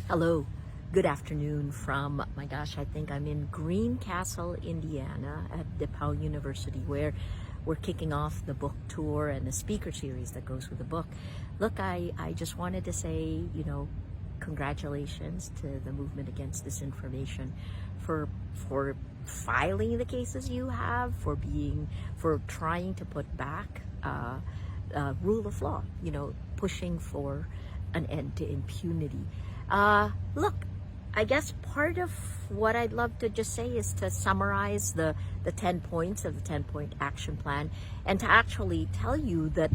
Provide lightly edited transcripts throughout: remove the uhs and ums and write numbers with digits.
Hello, good afternoon from, my gosh, I think I'm in Greencastle, Indiana at DePaul University, where we're kicking off the book tour and the speaker series that goes with the book. Look, I just wanted to say, congratulations to the Movement Against Disinformation for filing the cases you have, for trying to put back rule of law, pushing for an end to impunity. Look, I guess part of what I'd love to just say is to summarize the 10 points of the 10-point action plan, and to actually tell you that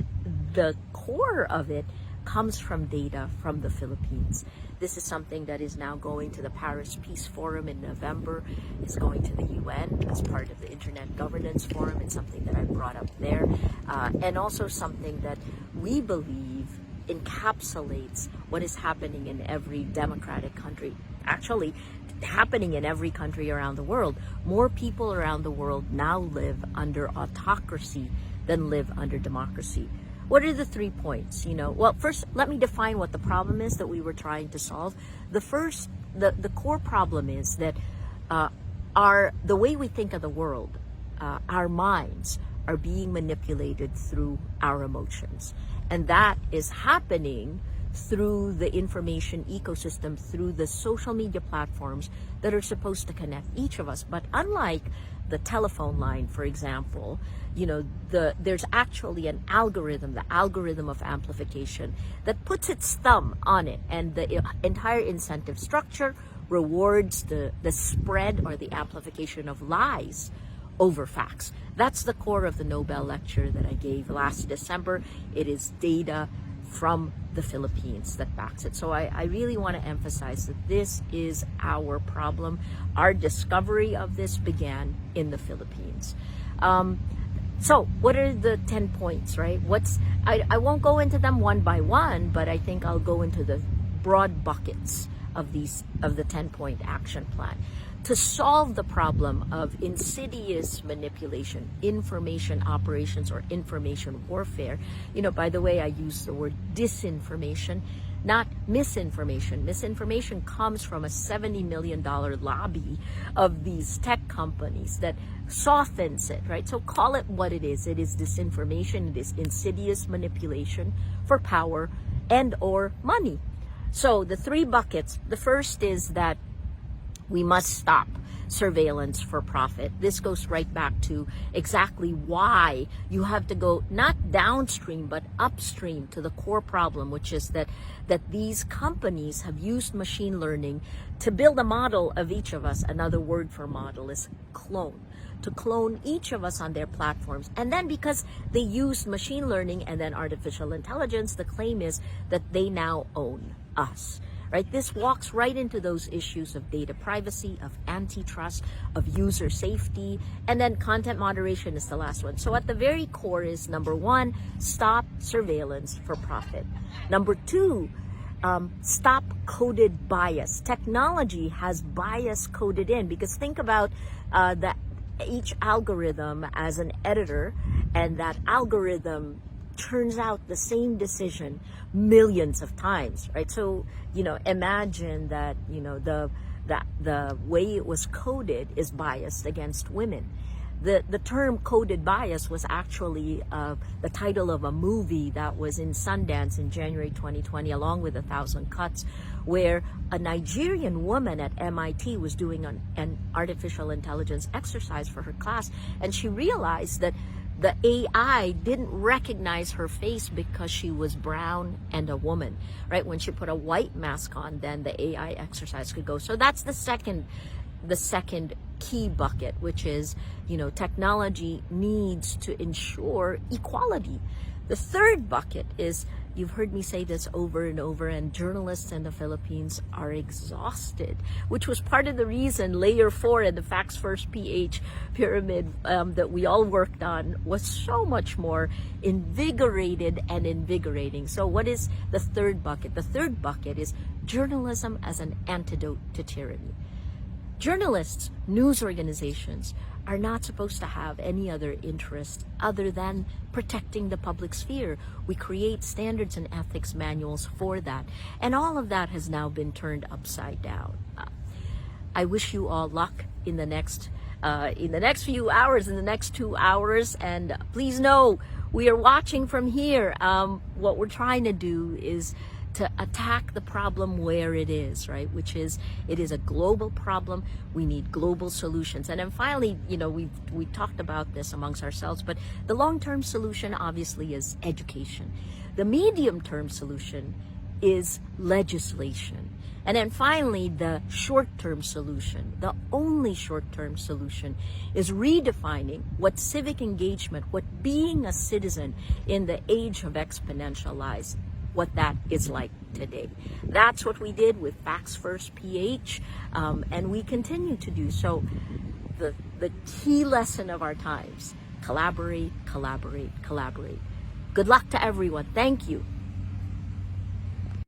the core of it comes from data from the Philippines. This is something that is now going to the Paris Peace Forum in November. It's going to the UN as part of the Internet Governance Forum. It's something that I brought up there, and also something that we believe encapsulates what is happening in every democratic country, actually happening in every country around the world. More people around the world now live under autocracy than live under democracy. What are the 3 points? Well, first, let me define what the problem is that we were trying to solve. The core problem is that the way we think of the world, our minds are being manipulated through our emotions. And that is happening through the information ecosystem, through the social media platforms that are supposed to connect each of us. But unlike the telephone line, for example, there's actually an algorithm, the algorithm of amplification, that puts its thumb on it. And the entire incentive structure rewards the spread or the amplification of lies over facts. That's the core of the Nobel lecture that I gave last December. It is data from the Philippines that backs it. So I really want to emphasize that this is our problem. Our discovery of this began in the Philippines. So what are the 10 points, right? I won't go into them one by one, but I think I'll go into the broad buckets of the 10-point action plan to solve the problem of insidious manipulation, information operations, or information warfare. By the way, I use the word disinformation, not misinformation. Misinformation comes from a $70 million lobby of these tech companies that softens it, right? So call it what it is. It is disinformation. It is insidious manipulation for power and or money. So the 3 buckets, the first is that we must stop surveillance for profit. This goes right back to exactly why you have to go not downstream but upstream to the core problem, which is that these companies have used machine learning to build a model of each of us. Another word for model is clone. To clone each of us on their platforms. And then because they used machine learning and then artificial intelligence, the claim is that they now own us. Right? This walks right into those issues of data privacy, of antitrust, of user safety, and then content moderation is the last one. So at the very core is, number 1, stop surveillance for profit. Number 2, stop coded bias. Technology has bias coded in, because think about each algorithm as an editor, and that algorithm turns out the same decision millions of times, right? So, imagine that, the way it was coded is biased against women. The term coded bias was actually the title of a movie that was in Sundance in January 2020, along with 1,000 Cuts, where a Nigerian woman at MIT was doing an artificial intelligence exercise for her class, and she realized that the AI didn't recognize her face because she was brown and a woman, right? When she put a white mask on, then the AI exercise could go. So that's the second key bucket, which is, technology needs to ensure equality. The third bucket is, you've heard me say this over and over, and journalists in the Philippines are exhausted, which was part of the reason Layer 4 in the Facts First PH pyramid that we all worked on was so much more invigorated and invigorating. So what is the third bucket? The third bucket is journalism as an antidote to tyranny. Journalists, news organizations are not supposed to have any other interest other than protecting the public sphere. We create standards and ethics manuals for that. And all of that has now been turned upside down. I wish you all luck in the next few hours, in the next 2 hours. And please know, we are watching from here. What we're trying to do is to attack the problem where it is, right? Which is, it is a global problem. We need global solutions. And then finally, we talked about this amongst ourselves, but the long-term solution obviously is education. The medium-term solution is legislation. And then finally, the short-term solution, the only short-term solution, is redefining what civic engagement, what being a citizen in the age of exponential lies, what that is like today. That's what we did with Facts First PH, and we continue to do so. The key lesson of our times: collaborate, collaborate, collaborate. Good luck to everyone. Thank you.